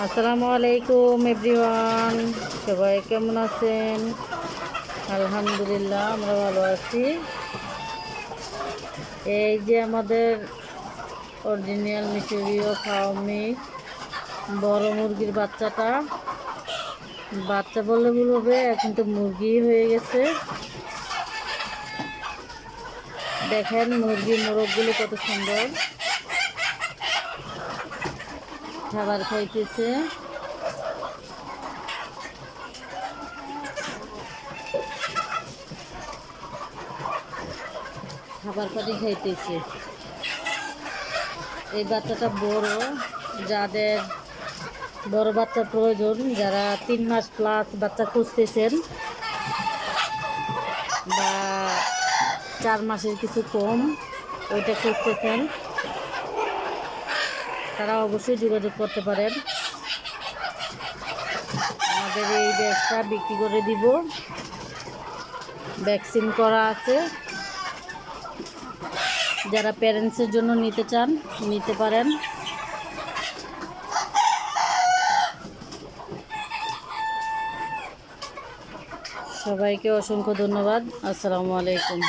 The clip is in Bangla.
আসসালামু আলাইকুম এভরিওয়ান, সবাই কেমন আছেন? আলহামদুলিল্লাহ, আমরা ভালো আছি। এই যে আমাদের অরিজিনাল মিশরীয় ফার্মি বড় মুরগির বাচ্চাটা, বাচ্চা বললে ভুল হবে, এখন তো মুরগি হয়ে গেছে। দেখেন মুরগির মোরগগুলো কত সুন্দর, খাবার খাইতেছে। খাবার পানি খাইতেছে। এই বাচ্চাটা বড়, যাদের বড় বাচ্চা প্রয়োজন, যারা 3 মাস প্লাস বাচ্চা খুঁজতেছেন বা 4 মাসের কিছু কম ওইটা খুঁজতেছেন, তারা অবশ্যই যোগাযোগ করতে পারেন। আমাদের এই ব্যাগটা বিক্রি করে দিব, ভ্যাকসিন করা আছে। যারা প্যারেন্টসের জন্য নিতে চান নিতে পারেন। সবাইকে অসংখ্য ধন্যবাদ। আসসালামু আলাইকুম।